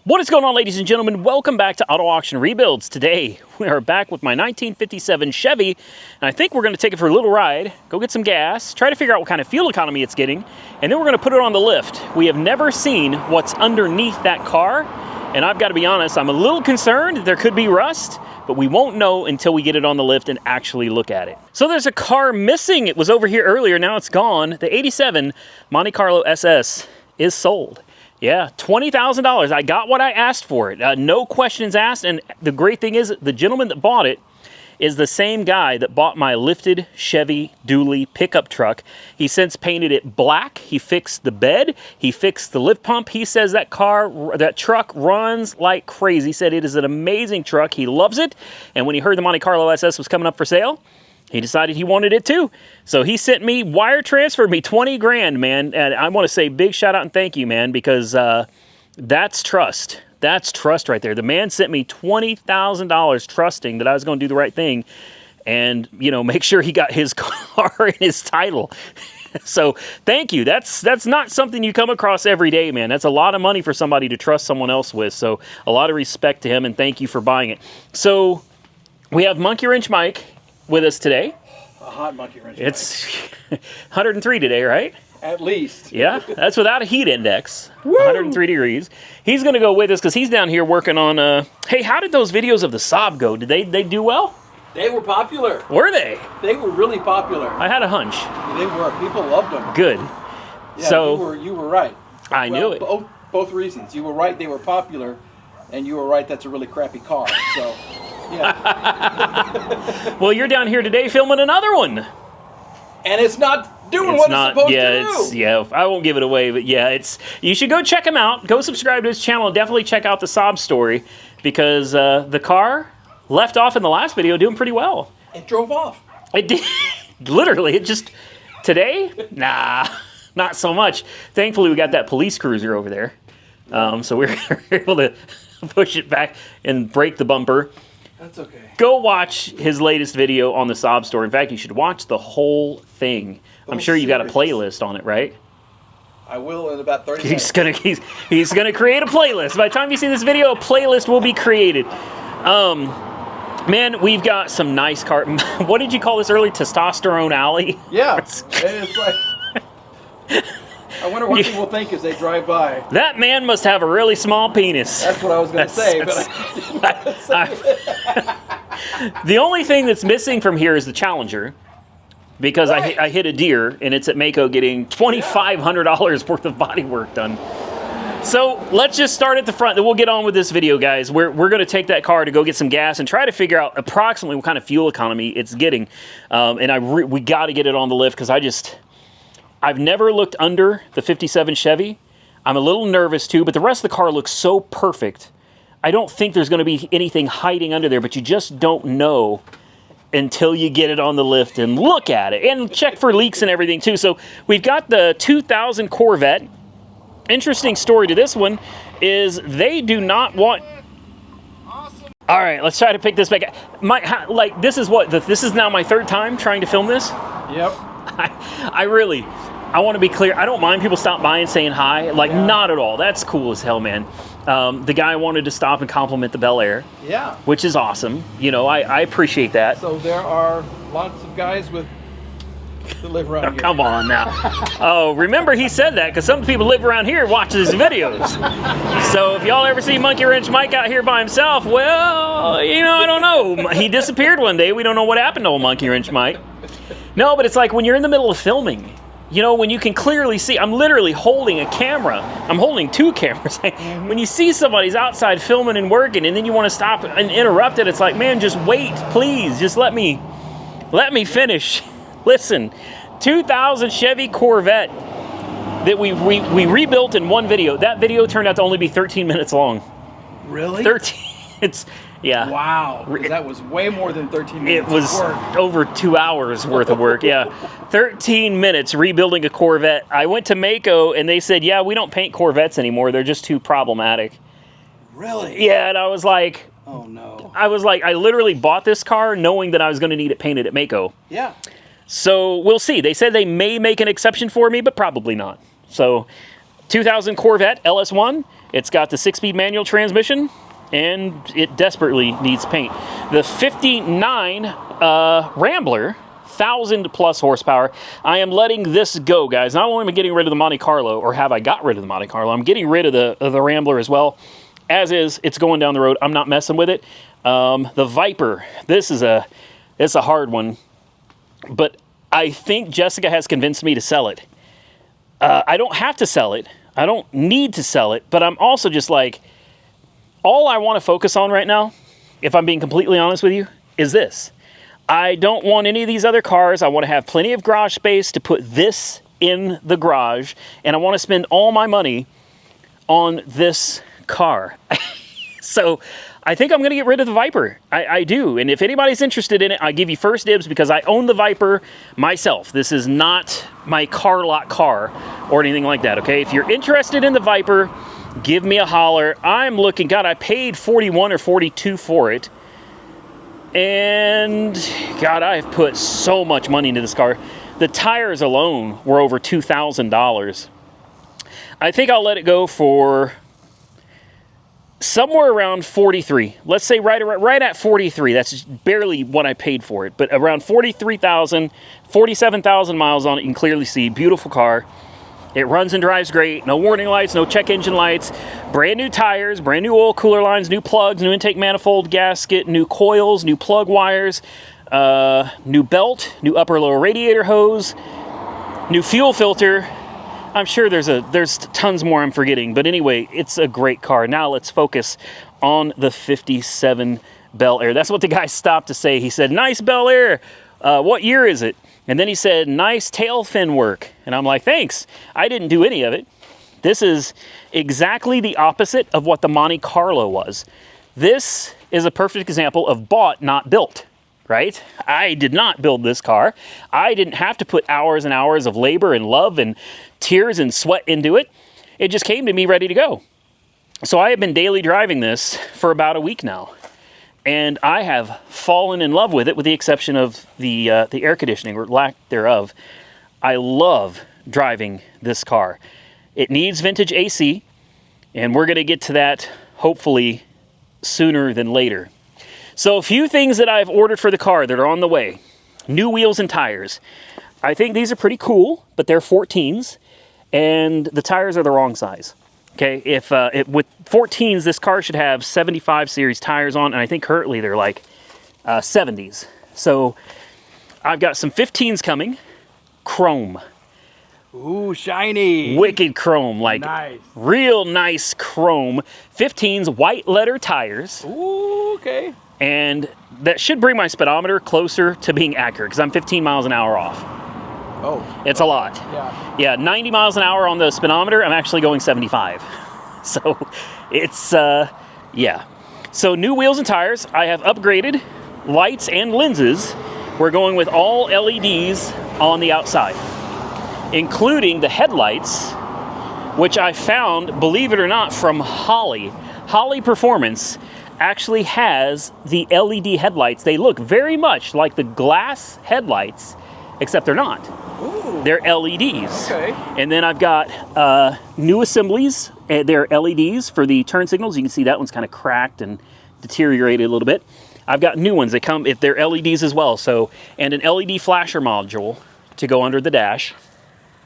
What is going on, ladies and gentlemen? Welcome back to Auto Auction Rebuilds. Today, we are back with my 1957 Chevy, and I think we're going to take it for a little ride, go get some gas, try to figure out what kind of fuel economy it's getting, and then we're going to put it on the lift. We have never seen what's underneath that car, and I've got to be honest, I'm a little concerned. There could be rust, but we won't know until we get it on the lift and actually look at it. So there's a car missing. It was over here earlier, now it's gone. The 87 Monte Carlo SS is sold. Yeah, $20,000. I got what I asked for it. No questions asked. And the great thing is, the gentleman that bought it is the same guy that bought my lifted Chevy dually pickup truck. He since painted it black. He fixed the bed. He fixed the lift pump. He says that truck runs like crazy. He said it is an amazing truck. He loves it. And when he heard the Monte Carlo SS was coming up for sale, he decided he wanted it too. So he sent me, wire transferred me 20 grand, man. And I want to say big shout out and thank you, man, because that's trust. That's trust right there. The man sent me $20,000 trusting that I was going to do the right thing and, you know, make sure he got his car and his title. So thank you. That's not something you come across every day, man. That's a lot of money for somebody to trust someone else with. So a lot of respect to him and thank you for buying it. So we have Monkey Wrench Mike with us today. A hot monkey wrench. It's 103 today, right? At least. Yeah, that's without a heat index. Woo! 103 degrees. He's going to go with us because he's down here working on, hey, how did those videos of the Saab go? Did they do well? They were popular. Were they? They were really popular. I had a hunch. They were. People loved them. Good. Yeah, So you were right. I knew it. Both reasons. You were right, they were popular, and you were right, that's a really crappy car. So, yeah. Well, you're down here today filming another one. And it's not doing what it's supposed to do. Yeah, I won't give it away, but yeah, you should go check him out. Go subscribe to his channel and definitely check out the Saab story because the car left off in the last video doing pretty well. It drove off. It did. Literally, it just, today? Nah, not so much. Thankfully, we got that police cruiser over there. So we were able to push it back and break the bumper. That's okay. Go watch his latest video on the Saab store. In fact, you should watch the whole thing. I'm sure you've got a playlist on it, right? I will in about 30 minutes. He's gonna create a playlist. By the time you see this video, a playlist will be created. Man, we've got some nice car. What did you call this earlier? Testosterone Alley? Yeah. And it's like, I wonder what people think as they drive by. That man must have a really small penis. That's what I was going to say, but I didn't say The only thing that's missing from here is the Challenger, because right. I hit a deer, and it's at Mako getting $2,500 worth of body work done. So let's just start at the front, then we'll get on with this video, guys. We're going to take that car to go get some gas and try to figure out approximately what kind of fuel economy it's getting. And we got to get it on the lift because I've never looked under the 57 Chevy. I'm a little nervous too, but the rest of the car looks so perfect. I don't think there's going to be anything hiding under there, but you just don't know until you get it on the lift and look at it and check for leaks and everything too. So we've got the 2000 Corvette. Interesting story to this one is they do not want... Awesome. All right, let's try to pick this back up. This is now my third time trying to film this. Yep. I want to be clear. I don't mind people stop by and saying hi. Not at all. That's cool as hell, man. The guy wanted to stop and compliment the Belair. Yeah. Which is awesome. You know, I appreciate that. So there are lots of guys that live around here. Come on now. Oh, remember he said that because some people live around here and watch his videos. So if y'all ever see Monkey Wrench Mike out here by himself, well, you know, I don't know. He disappeared one day. We don't know what happened to old Monkey Wrench Mike. No, but it's like when you're in the middle of filming, you know, when you can clearly see, I'm literally holding a camera. I'm holding two cameras. When you see somebody's outside filming and working and then you want to stop and interrupt it, it's like, man, just wait, please. Just let me finish. Listen, 2000 Chevy Corvette that we rebuilt in one video. That video turned out to only be 13 minutes long. Really? 13. Yeah. Wow. That was way more than 13 minutes. It was over 2 hours worth of work. Yeah. 13 minutes rebuilding a Corvette. I went to Mako and they said, yeah, we don't paint Corvettes anymore. They're just too problematic. Really? Yeah. And I was like, oh no. I literally bought this car knowing that I was going to need it painted at Mako. Yeah. So we'll see. They said they may make an exception for me, but probably not. So 2000 Corvette LS1. It's got the 6-speed manual transmission, and it desperately needs paint. The 59 Rambler, 1,000+ horsepower. I am letting this go, guys. Not only am I getting rid of the Monte Carlo, or have I got rid of the Monte Carlo, I'm getting rid of the Rambler as well. As is, it's going down the road. I'm not messing with it. The Viper, it's a hard one, but I think Jessica has convinced me to sell it. I don't have to sell it. I don't need to sell it, but I'm also just like, all I want to focus on right now, if I'm being completely honest with you, is this. I don't want any of these other cars. I want to have plenty of garage space to put this in the garage, and I want to spend all my money on this car. So I think I'm going to get rid of the Viper. I do. And if anybody's interested in it, I give you first dibs because I own the Viper myself. This is not my car lot car or anything like that, okay? If you're interested in the Viper, give me a holler. I'm looking, God, I paid $41 or $42 for it. And God, I've put so much money into this car. The tires alone were over $2,000. I think I'll let it go for somewhere around 43. Let's say right at 43. That's barely what I paid for it, but around 43,000, 47,000 miles on it. You can clearly see, beautiful car. It runs and drives great. No warning lights, no check engine lights. Brand new tires, brand new oil cooler lines, new plugs, new intake manifold gasket, new coils, new plug wires, new belt, new upper lower radiator hose, new fuel filter. I'm sure there's tons more I'm forgetting, but anyway, it's a great car. Now let's focus on the 57 Belair. That's what the guy stopped to say. He said, "Nice Belair. What year is it?" And then he said, "Nice tail fin work." And I'm like, thanks. I didn't do any of it. This is exactly the opposite of what the Monte Carlo was. This is a perfect example of bought, not built. Right? I did not build this car. I didn't have to put hours and hours of labor and love and tears and sweat into it. It just came to me ready to go. So I have been daily driving this for about a week now. And I have fallen in love with it, with the exception of the air conditioning, or lack thereof. I love driving this car. It needs vintage AC, and we're going to get to that hopefully sooner than later. So a few things that I've ordered for the car that are on the way. New wheels and tires. I think these are pretty cool, but they're 14s, and the tires are the wrong size. Okay, with 14s, this car should have 75 series tires on, and I think currently they're like 70s. So I've got some 15s coming, chrome. Ooh, shiny. Wicked chrome, like nice. Real nice chrome. 15s, white letter tires. Ooh, okay. And that should bring my speedometer closer to being accurate, because I'm 15 miles an hour off. Oh. It's a lot. Yeah. Yeah, 90 miles an hour on the speedometer, I'm actually going 75. So it's, yeah. So new wheels and tires. I have upgraded lights and lenses. We're going with all LEDs on the outside, including the headlights, which I found, believe it or not, from Holley. Holley Performance actually has the LED headlights. They look very much like the glass headlights, except they're not. Ooh. They're LEDs. Okay. And then I've got new assemblies. They're LEDs for the turn signals. You can see that one's kind of cracked and deteriorated a little bit. I've got new ones. They come, if they're LEDs as well. So, and an LED flasher module to go under the dash.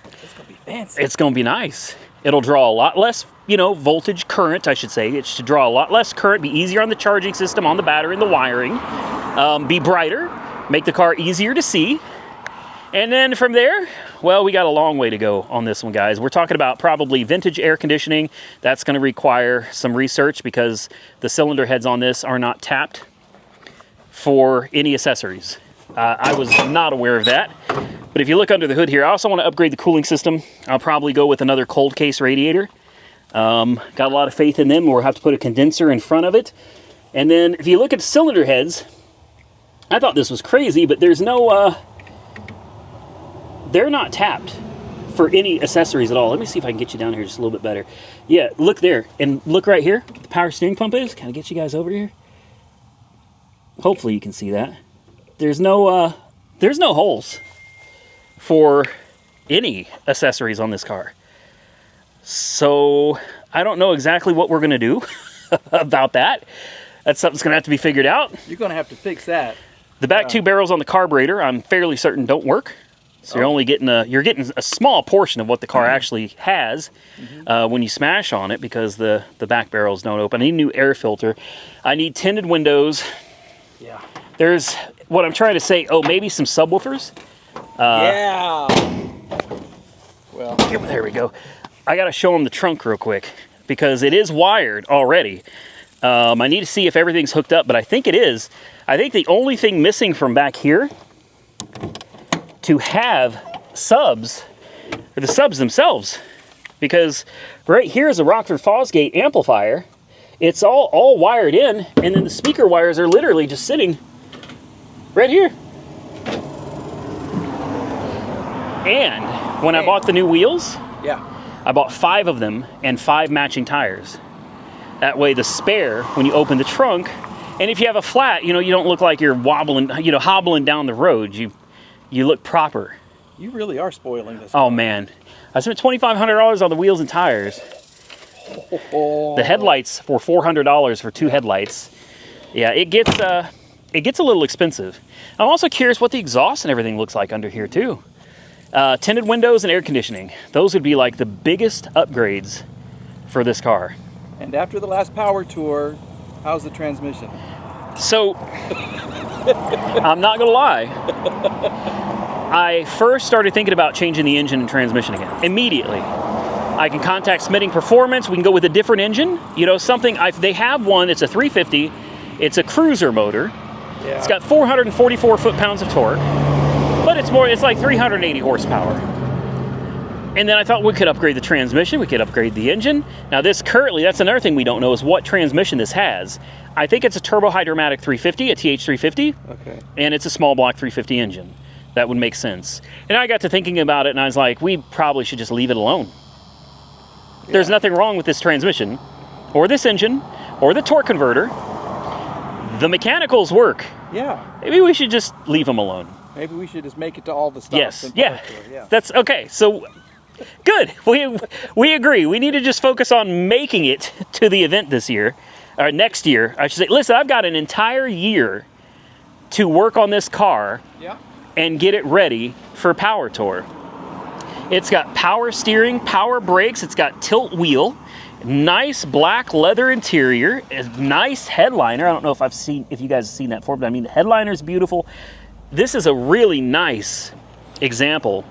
It's gonna be fancy. It's gonna be nice. It'll draw a lot less, voltage, current, I should say. It should draw a lot less current, be easier on the charging system, on the battery and the wiring, be brighter, make the car easier to see. And then from there, well, we got a long way to go on this one, guys. We're talking about probably vintage air conditioning. That's gonna require some research because the cylinder heads on this are not tapped for any accessories. I was not aware of that. But if you look under the hood here, I also want to upgrade the cooling system. I'll probably go with another cold case radiator. Got a lot of faith in them. We'll have to put a condenser in front of it. And then if you look at the cylinder heads, I thought this was crazy, but there's no, they're not tapped for any accessories at all. Let me see if I can get you down here just a little bit better. Yeah, look there. And look right here. The power steering pump is. Can I get you guys over here? Hopefully you can see that. There's no holes for any accessories on this car. So I don't know exactly what we're gonna do about that. That's something's gonna have to be figured out. You're gonna have to fix that. The back two barrels on the carburetor, I'm fairly certain don't work. So you're only getting a small portion of what the car actually has when you smash on it, because the back barrels don't open. I need a new air filter. I need tinted windows. Yeah. There's what I'm trying to say. Oh, maybe some subwoofers. Yeah. Well, There we go. I gotta show them the trunk real quick because it is wired already. I need to see if everything's hooked up, but I think it is. I think the only thing missing from back here to have subs are the subs themselves, because right here is a Rockford Fosgate amplifier. It's all wired in, and then the speaker wires are literally just sitting right here. And when I bought the new wheels, yeah. I bought 5 of them and 5 matching tires. That way the spare, when you open the trunk, and if you have a flat, you don't look like you're wobbling, hobbling down the road. You look proper. You really are spoiling this. Oh man, I spent $2,500 on the wheels and tires. The headlights for $400 for 2 headlights. Yeah, it gets a little expensive. I'm also curious what the exhaust and everything looks like under here too. Tinted windows and air conditioning. Those would be like the biggest upgrades for this car. And after the last power tour, how's the transmission? So, I'm not gonna lie. I first started thinking about changing the engine and transmission again, immediately. I can contact Smitting Performance, we can go with a different engine. They have one, it's a 350, it's a cruiser motor. Yeah. It's got 444 foot-pounds of torque, but it's like 380 horsepower. And then I thought we could upgrade the transmission, we could upgrade the engine. Now that's another thing we don't know, is what transmission this has. I think it's a turbo hydromatic 350, a TH350. Okay. And it's a small block 350 engine. That would make sense. And I got to thinking about it, and I was like, we probably should just leave it alone. Yeah. There's nothing wrong with this transmission, or this engine, or the torque converter. The mechanicals work. Yeah. Maybe we should just leave them alone. Maybe we should just make it to all the stuff. Yes. Yeah. That's okay. So good. We agree. We need to just focus on making it to the event this year, or next year, I should say. Listen, I've got an entire year to work on this car. Yeah. And get it ready for Power Tour. It's got power steering, power brakes, it's got tilt wheel, nice black leather interior, a nice headliner. I don't know if you guys have seen that before, but I mean the headliner is beautiful. This is a really nice example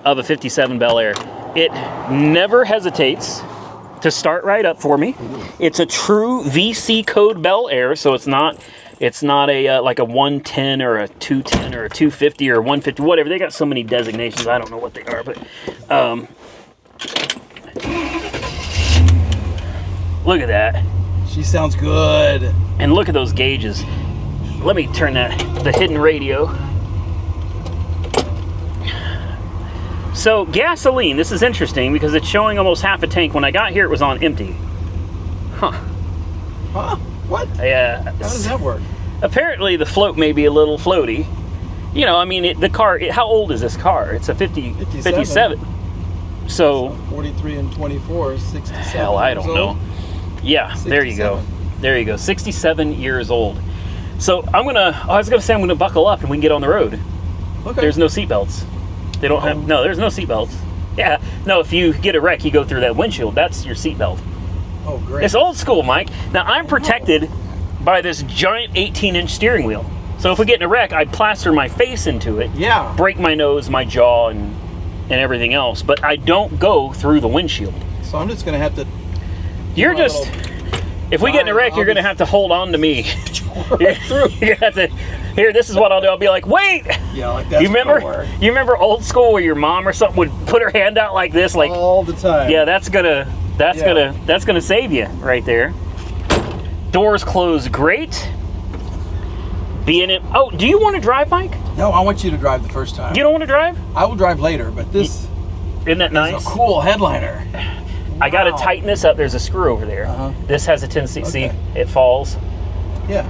of a 57 Bel Air. It never hesitates to start right up for me. It's a true VC code Bel Air, so it's not a like a 110 or a 210 or a 250 or 150, whatever. They got so many designations, I don't know what they are, but look at that. She sounds good. And look at those gauges. Let me turn the hidden radio. So gasoline, this is interesting because it's showing almost half a tank. When I got here, it was on empty. Huh. What? Yeah. How does that work? Apparently the float may be a little floaty. The car, how old is this car? It's a 57. So 43 and 24, 67. Hell, I don't know. Yeah, 67. there you go. There you go. 67 years old. So I was gonna say I'm gonna buckle up and we can get on the road. Okay. There's no seatbelts. They don't have, no, there's no seatbelts. Yeah, no, if you get a wreck, you go through that windshield. That's your seatbelt. Oh, great. It's old school, Mike. Now, I'm protected by this giant 18-inch steering wheel. So if we get in a wreck, I plaster my face into it. Yeah. Break my nose, my jaw, and everything else. But I don't go through the windshield. So I'm just going to have to... If we get in a wreck, you're going to have to hold on to me. You're going to have to... Here, this is what I'll do. I'll be like, wait! Yeah, like that. You remember old school where your mom or something would put her hand out like this? Like all the time. Yeah, that's gonna save you right there. Doors close great. Oh, do you want to drive, Mike? No, I want you to drive the first time. You don't want to drive? I will drive later, but this isn't that nice? Is a cool headliner. I got to tighten this up. There's a screw over there. This has a tendency, see, it falls. Yeah.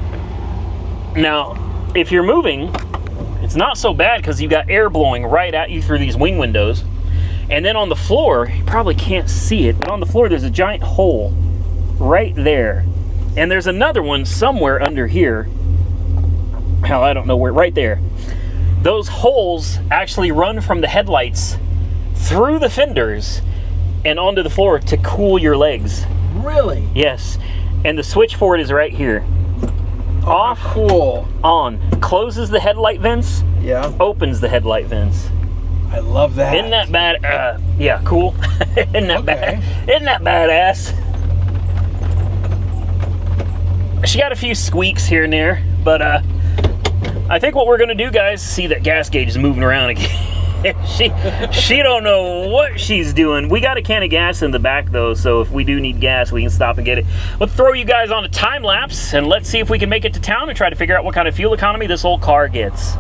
Now, if you're moving, it's not so bad because you got air blowing right at you through these wing windows. And then on the floor, you probably can't see it, but on the floor there's a giant hole right there. And there's another one somewhere under here. Hell, I don't know where, right there. Those holes actually run from the headlights through the fenders and onto the floor to cool your legs. Really? Yes. And the switch for it is right here. Oh, off, cool. on. Closes the headlight vents, yeah. Opens the headlight vents. I love that. Isn't that bad? Yeah, cool. Isn't that bad? Isn't that badass? She got a few squeaks here and there, but I think what we're gonna do, guys, see that gas gauge is moving around again. she don't know what she's doing. We got a can of gas in the back though, so if we do need gas, we can stop and get it. Let's throw you guys on a time lapse and let's see if we can make it to town and try to figure out what kind of fuel economy this old car gets.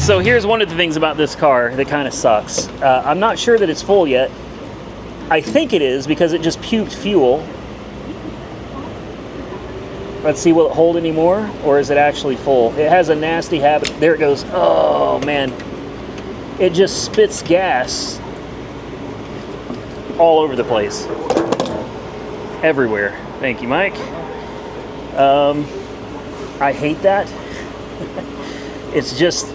So here's one of the things about this car that kind of sucks. I'm not sure that it's full yet. I think it is because it just puked fuel. Let's see, will it hold any more or is it actually full? It has a nasty habit. There it goes. Oh man. It just spits gas all over the place. Everywhere. Thank you, Mike. I hate that. It's just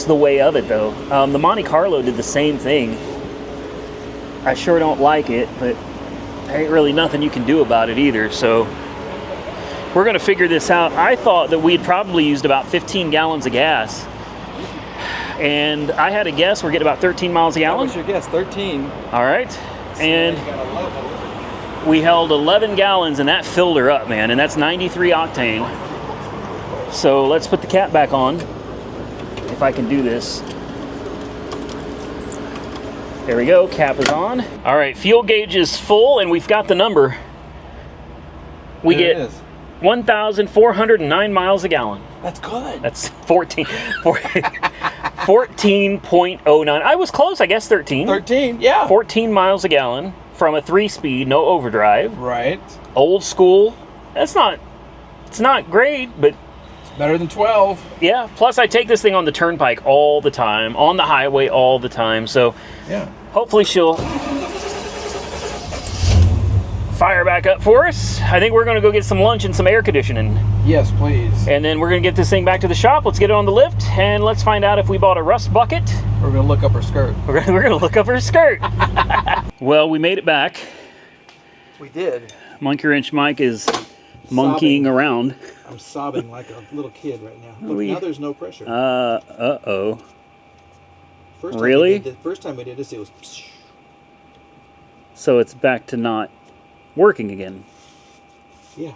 the way of it, though. The Monte Carlo did the same thing. I sure don't like it, but there ain't really nothing you can do about it either. So we're going to figure this out. I thought that we'd probably used about 15 gallons of gas. And I had a guess we're getting about 13 miles a gallon. What was your guess? 13. All right. And we held 11 gallons, and that filled her up, man. And that's 93 octane. So let's put the cap back on. If I can do this. There we go, cap is on. All right, fuel gauge is full and we've got the number. We get 1,409 miles a gallon. That's good. That's 14.09. I was close, I guess 13. 13, yeah. 14 miles a gallon from a 3-speed, no overdrive. Right. Old school. It's not great, but better than 12. Yeah, plus I take this thing on the turnpike all the time, on the highway all the time, so yeah. Hopefully she'll fire back up for us. I think we're going to go get some lunch and some air conditioning. Yes, please. And then we're going to get this thing back to the shop. Let's get it on the lift, and let's find out if we bought a rust bucket. We're going to look up her skirt. We're going to look up her skirt. Well, we made it back. We did. Monkey Wrench Mike is monkeying around. I'm sobbing like a little kid right now. Look, now there's no pressure. Uh-oh. First time we did this, it was... So it's back to not working again. Yeah.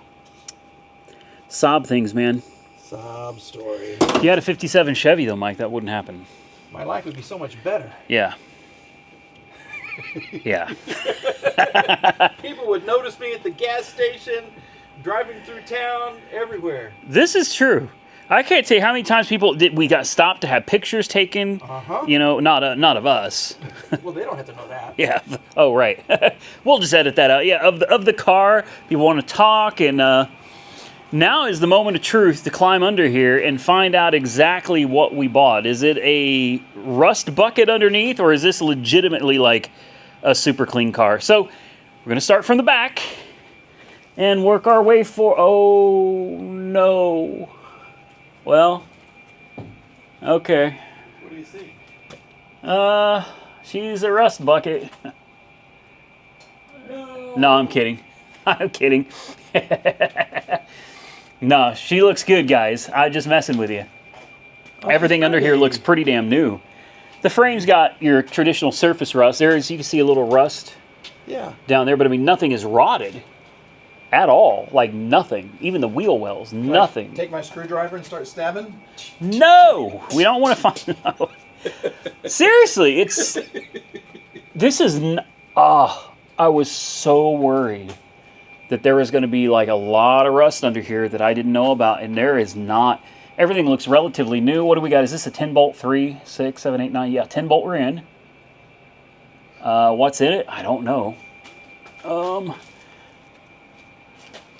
Sob things, man. Sob story. If you had a 57 Chevy, though, Mike, that wouldn't happen. My life would be so much better. Yeah. Yeah. People would notice me at the gas station, driving through town, everywhere. This is true. I can't tell you how many times we got stopped to have pictures taken. You know, not of us. Well, they don't have to know that. Yeah. Oh, right. We'll just edit that out. Yeah, of the car, people want to talk, and now is the moment of truth to climb under here and find out exactly what we bought. Is it a rust bucket underneath, or is this legitimately like a super clean car? So we're going to start from the back and work our way oh, no. Well, okay. What do you see? She's a rust bucket. No, I'm kidding. I'm kidding. No, she looks good, guys. I'm just messing with you. Everything under here looks pretty damn new. The frame's got your traditional surface rust. There is, you can see a little rust down there, but I mean, nothing is rotted at all. Like nothing. Even the wheel wells, nothing. Take my screwdriver and start stabbing? No! We don't want to find out. Seriously, this is, I was so worried that there was going to be like a lot of rust under here that I didn't know about, and there is not. Everything looks relatively new. What do we got? Is this a 10 bolt? 3, 6, 7, 8, 9? Yeah, 10 bolt we're in. What's in it? I don't know.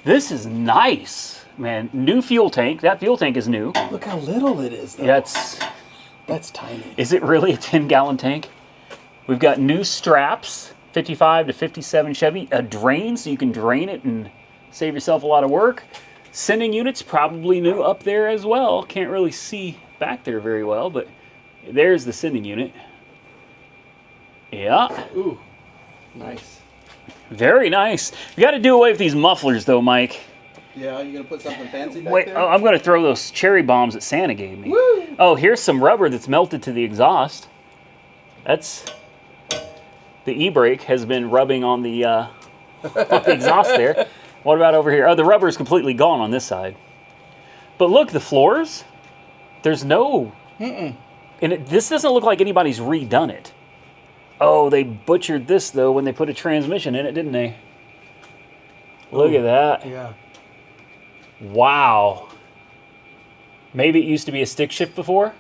This is nice, man. New fuel tank. That fuel tank is new. Look how little it is, though. Yeah, That's tiny. Is it really a 10-gallon tank? We've got new straps, 55 to 57 Chevy. A drain, so you can drain it and save yourself a lot of work. Sending units, probably new up there as well. Can't really see back there very well, but there's the sending unit. Yeah. Ooh, nice. Very nice. We got to do away with these mufflers, though, Mike. Yeah, you gonna put something fancy back Wait, there? I'm going to throw those cherry bombs that Santa gave me. Woo! Oh, here's some rubber that's melted to the exhaust. That's... The e-brake has been rubbing on the, on the exhaust there. What about over here? Oh, the rubber is completely gone on this side. But look, the floors, there's no... And this doesn't look like anybody's redone it. Oh, they butchered this, though, when they put a transmission in it, didn't they? Look at that. Yeah. Wow. Maybe it used to be a stick shift before?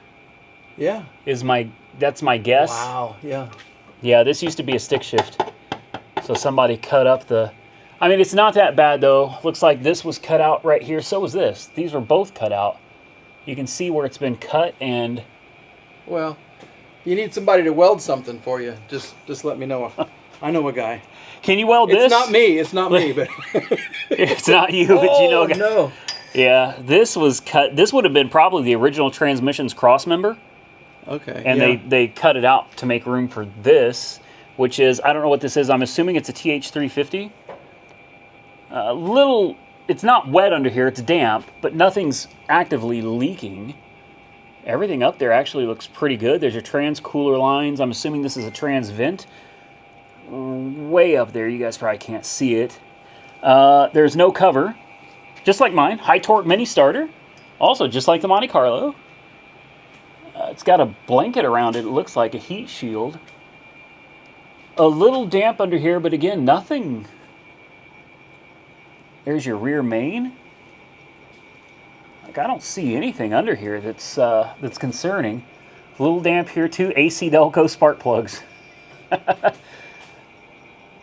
Yeah. That's my guess. Wow, yeah. Yeah, this used to be a stick shift. So somebody cut up the... I mean, it's not that bad, though. Looks like this was cut out right here. So was this. These were both cut out. You can see where it's been cut, and... Well, if you need somebody to weld something for you, just let me know. I know a guy. Can you weld this? It's not me. It's not me, but... It's not you, but you know a guy. No. Yeah, this was cut. This would have been probably the original transmission's cross member. Okay. And they cut it out to make room for this, which is, I don't know what this is. I'm assuming it's a TH350. It's not wet under here. It's damp, but nothing's actively leaking. Everything up there actually looks pretty good. There's your trans cooler lines. I'm assuming this is a trans vent. Way up there. You guys probably can't see it. There's no cover. Just like mine. High torque mini starter. Also, just like the Monte Carlo. It's got a blanket around it. It looks like a heat shield. A little damp under here, but again, nothing. There's your rear main. Like, I don't see anything under here that's concerning. A little damp here too. AC Delco spark plugs.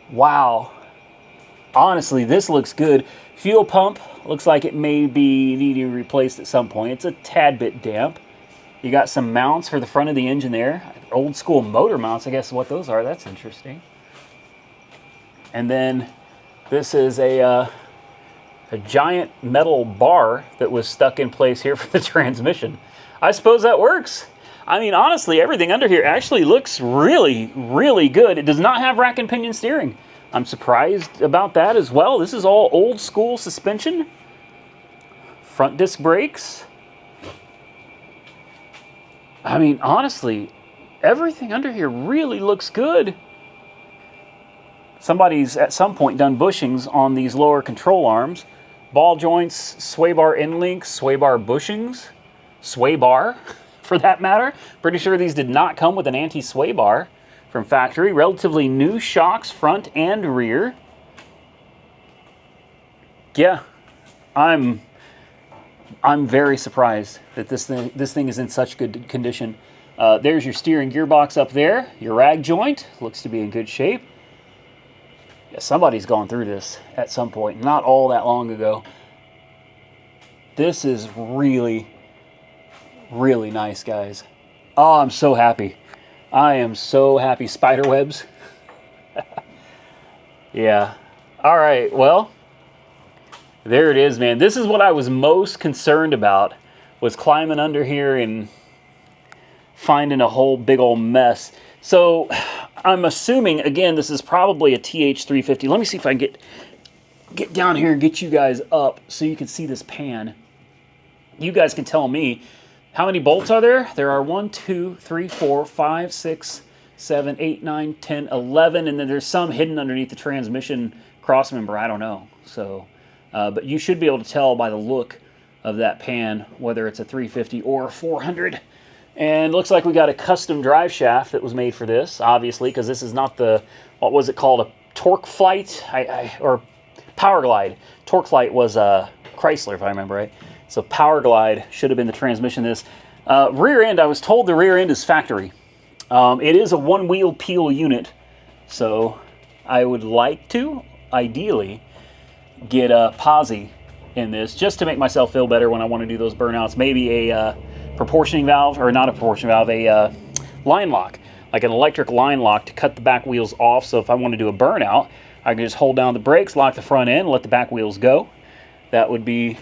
Wow. Honestly, this looks good. Fuel pump looks like it may be needing replaced at some point. It's a tad bit damp. You got some mounts for the front of the engine there. Old school motor mounts, I guess, what those are. That's interesting. And then this is a giant metal bar that was stuck in place here for the transmission. I suppose that works. I mean, honestly, everything under here actually looks really, really good. It does not have rack and pinion steering. I'm surprised about that as well. This is all old school suspension. Front disc brakes. I mean, honestly, everything under here really looks good. Somebody's at some point done bushings on these lower control arms. Ball joints, sway bar end links, sway bar bushings, sway bar for that matter. Pretty sure these did not come with an anti-sway bar from factory. Relatively new shocks front and rear. Yeah, I'm very surprised that this thing is in such good condition. There's your steering gearbox up there. Your rag joint looks to be in good shape. Yeah, somebody's gone through this at some point, not all that long ago. This is really, really nice, guys. Oh, I'm so happy. I am so happy. Spider webs. Yeah. All right, well, there it is, man. This is what I was most concerned about, was climbing under here and finding a whole big old mess. So I'm assuming, again, this is probably a TH350. Let me see if I can get down here and get you guys up so you can see this pan. You guys can tell me How many bolts are there? There are 1, 2, 3, 4, 5, 6, 7, 8, 9, 10, 11, and then there's some hidden underneath the transmission crossmember. I don't know. So, but you should be able to tell by the look of that pan whether it's a 350 or a 400. And looks like we got a custom drive shaft that was made for this, obviously, because this is not the, what was it called, a Torque Flight, or Power Glide. Torque Flight was Chrysler, if I remember right. So Power Glide should have been the transmission of this. Rear end, I was told the rear end is factory. It is a one-wheel peel unit, so I would like to, ideally, get a posi in this, just to make myself feel better when I want to do those burnouts. Maybe a proportioning valve, or not a proportioning valve, a line lock, like an electric line lock to cut the back wheels off. So if I want to do a burnout, I can just hold down the brakes, lock the front end, let the back wheels go. That would be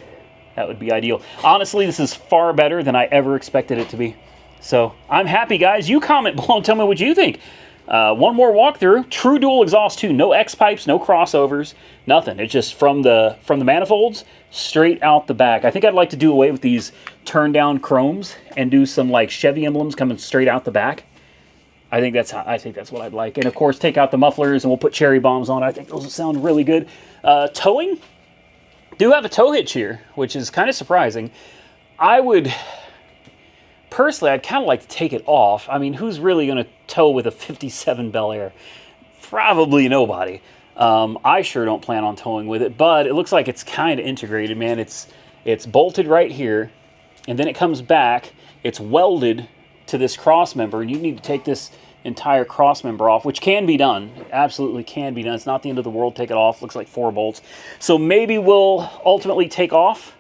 ideal. Honestly, this is far better than I ever expected it to be. So I'm happy, guys. You comment below and tell me what you think. One more walkthrough. True dual exhaust too. No X pipes, no crossovers, nothing. It's just from the manifolds straight out the back. I think I'd like to do away with these turn down chromes and do some like Chevy emblems coming straight out the back. I think that's what I'd like. And of course, take out the mufflers and we'll put cherry bombs on. I think those will sound really good. Towing. Do have a tow hitch here, which is kind of surprising. Personally, I'd kind of like to take it off. I mean, who's really going to tow with a 57 Belair? Probably nobody. I sure don't plan on towing with it, but it looks like it's kind of integrated, man. It's bolted right here, and then it comes back. It's welded to this cross member, and you need to take this entire cross member off, which can be done. Absolutely can be done. It's not the end of the world. Take it off. Looks like 4 bolts. So maybe we'll ultimately take off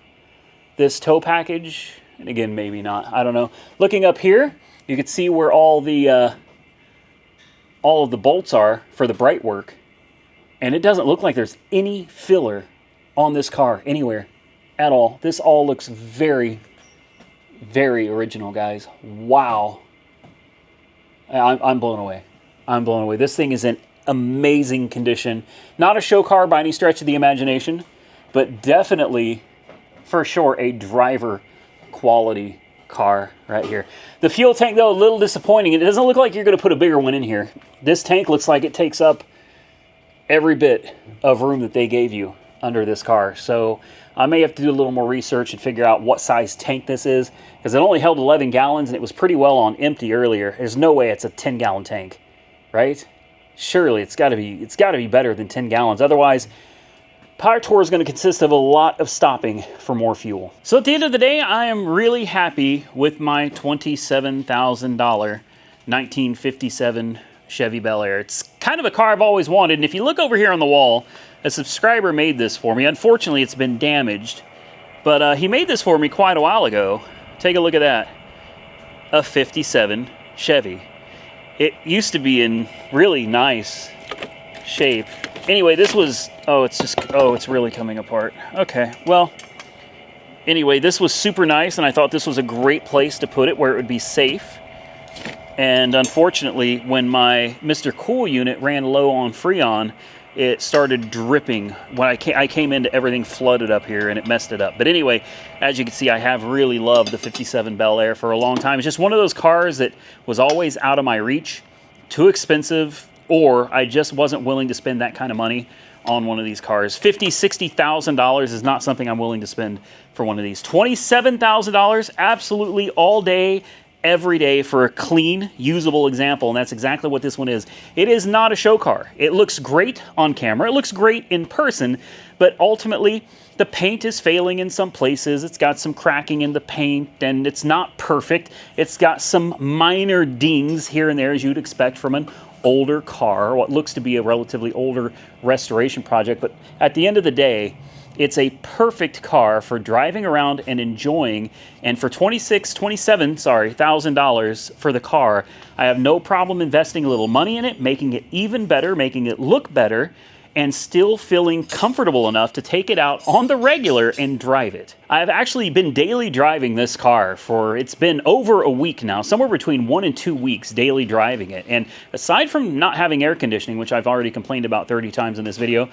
this tow package. And again, maybe not. I don't know. Looking up here, you can see where all of the bolts are for the bright work. And it doesn't look like there's any filler on this car anywhere at all. This all looks very, very original, guys. Wow. I'm blown away. I'm blown away. This thing is in amazing condition. Not a show car by any stretch of the imagination, but definitely, for sure, a driver quality car right here. The fuel tank, though, a little disappointing. It doesn't look like you're going to put a bigger one in here. This tank looks like it takes up every bit of room that they gave you under this car. So I may have to do a little more research and figure out what size tank this is, because it only held 11 gallons and it was pretty well on empty earlier. There's no way it's a 10-gallon tank, right? Surely it's got to be better than 10 gallons. Otherwise, Power Tour is going to consist of a lot of stopping for more fuel. So at the end of the day, I am really happy with my $27,000 1957 Chevy Belair. It's kind of a car I've always wanted, and if you look over here on the wall, a subscriber made this for me. Unfortunately, it's been damaged, but he made this for me quite a while ago. Take a look at that. A 57 Chevy. It used to be in really nice shape. Anyway, this was, it's really coming apart. Okay, well, anyway, this was super nice, and I thought this was a great place to put it where it would be safe. And unfortunately, when my Mr. Cool unit ran low on Freon, it started dripping. When I came into everything flooded up here, and it messed it up. But anyway, as you can see, I have really loved the 57 Belair for a long time. It's just one of those cars that was always out of my reach, too expensive, or I just wasn't willing to spend that kind of money on one of these cars. $50,000, $60,000 is not something I'm willing to spend for one of these. $27,000, absolutely all day, every day for a clean, usable example, and that's exactly what this one is. It is not a show car. It looks great on camera. It looks great in person, but ultimately, the paint is failing in some places. It's got some cracking in the paint, and it's not perfect. It's got some minor dings here and there, as you'd expect from an older car, what looks to be a relatively older restoration project, but at the end of the day, it's a perfect car for driving around and enjoying, and for $27,000 for the car, I have no problem investing a little money in it, making it even better, making it look better, and still feeling comfortable enough to take it out on the regular and drive it. I've actually been daily driving this car it's been over a week now, somewhere between 1 and 2 weeks daily driving it. And aside from not having air conditioning, which I've already complained about 30 times in this video,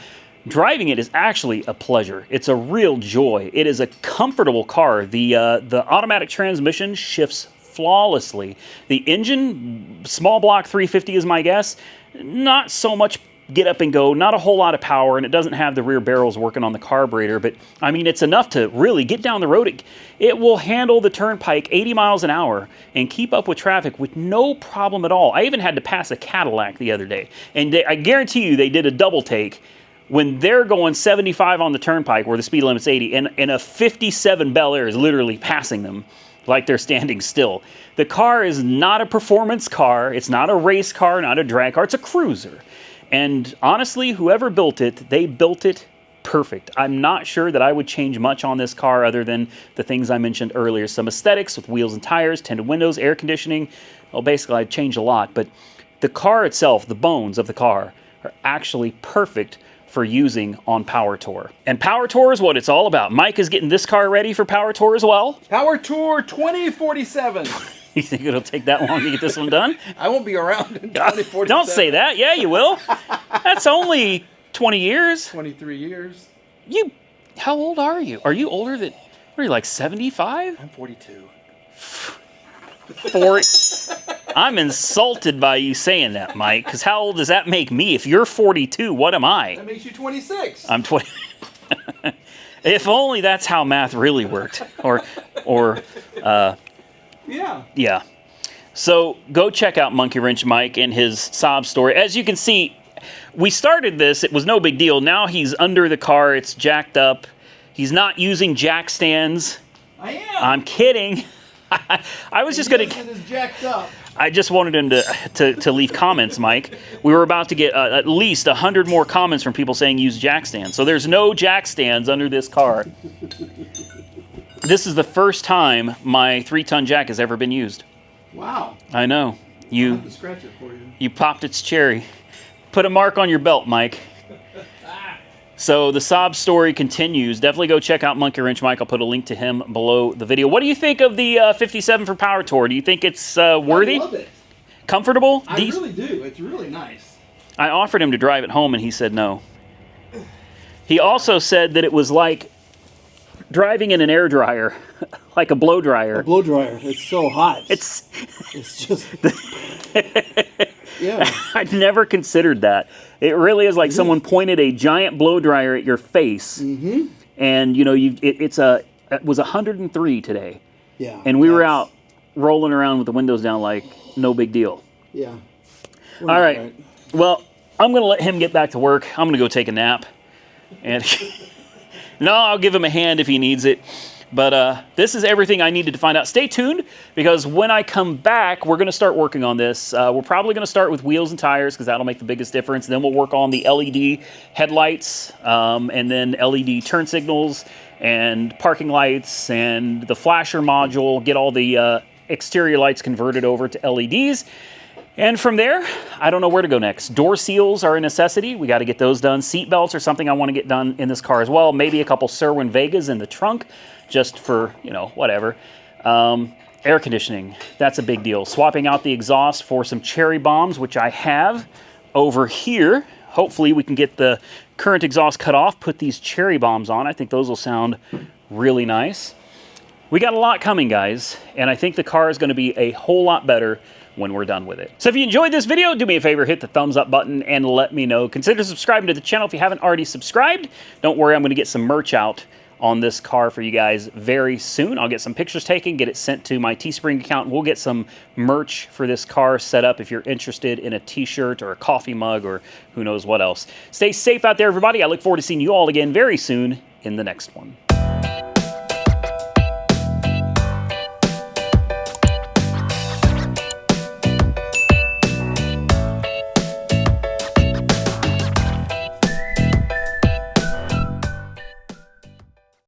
driving it is actually a pleasure. It's a real joy. It is a comfortable car. The automatic transmission shifts flawlessly. The engine, small block 350 is my guess. Not so much get up and go, not a whole lot of power, and it doesn't have the rear barrels working on the carburetor, but I mean, it's enough to really get down the road. It will handle the turnpike 80 miles an hour and keep up with traffic with no problem at all. I even had to pass a Cadillac the other day, and I guarantee you they did a double take when they're going 75 on the turnpike where the speed limit's 80, and a 57 Bel Air is literally passing them like they're standing still. The car is not a performance car. It's not a race car, not a drag car. It's a cruiser. And honestly, whoever built it, they built it perfect. I'm not sure that I would change much on this car other than the things I mentioned earlier. Some aesthetics with wheels and tires, tinted windows, air conditioning. Well, basically, I'd change a lot. But the car itself, the bones of the car, are actually perfect for using on Power Tour. And Power Tour is what it's all about. Mike is getting this car ready for Power Tour as well. Power Tour 2047. You think it'll take that long to get this one done? I won't be around in 2047. Don't say that. Yeah, you will. That's only 20 years. 23 years. How old are you? Are you older than, what are you, like 75? I'm 42. I'm insulted by you saying that, Mike, because how old does that make me? If you're 42, what am I? That makes you 26. I'm 20. If only that's how math really worked. Yeah. So go check out Monkey Wrench Mike and his sob story. As you can see, we started this. It was no big deal. Now he's under the car. It's jacked up. He's not using jack stands. I am. I'm kidding. I was just going to... It is jacked up. I just wanted him to leave comments, Mike. We were about to get at least 100 more comments from people saying use jack stands. So there's no jack stands under this car. This is the first time my 3-ton jack has ever been used. Wow. I know. I'll have to scratch it for you. You popped its cherry. Put a mark on your belt, Mike. So the sob story continues. Definitely go check out Monkey Wrench Mike. I'll put a link to him below the video. What do you think of the 57 for Power Tour? Do you think it's worthy? I love it. Comfortable? I really do. It's really nice. I offered him to drive it home, and he said no. He also said that it was like driving in an air dryer, like a blow dryer. A blow dryer. It's so hot. It's just... Yeah. I'd never considered that. It really is like someone pointed a giant blow dryer at your face, and you know, it was 103 today. Yeah. And we were out rolling around with the windows down like no big deal. Yeah. All right. Well, I'm going to let him get back to work. I'm going to go take a nap. And no, I'll give him a hand if he needs it. But this is everything I needed to find out. Stay tuned, because when I come back, we're going to start working on this. We're probably going to start with wheels and tires, because that'll make the biggest difference. Then we'll work on the LED headlights, and then LED turn signals, and parking lights, and the flasher module, get all the exterior lights converted over to LEDs. And from there, I don't know where to go next. Door seals are a necessity. We got to get those done. Seat belts are something I want to get done in this car as well. Maybe a couple Serwin Vegas in the trunk, just for, you know, whatever. Air conditioning, that's a big deal. Swapping out the exhaust for some cherry bombs, which I have over here. Hopefully we can get the current exhaust cut off, put these cherry bombs on. I think those will sound really nice. We got a lot coming, guys, and I think the car is going to be a whole lot better when we're done with it. So if you enjoyed this video, do me a favor, hit the thumbs up button and let me know. Consider subscribing to the channel if you haven't already subscribed. Don't worry, I'm going to get some merch out on this car for you guys very soon. I'll get some pictures taken, get it sent to my Teespring account. We'll get some merch for this car set up if you're interested in a t-shirt or a coffee mug or who knows what else. Stay safe out there, everybody. I look forward to seeing you all again very soon in the next one.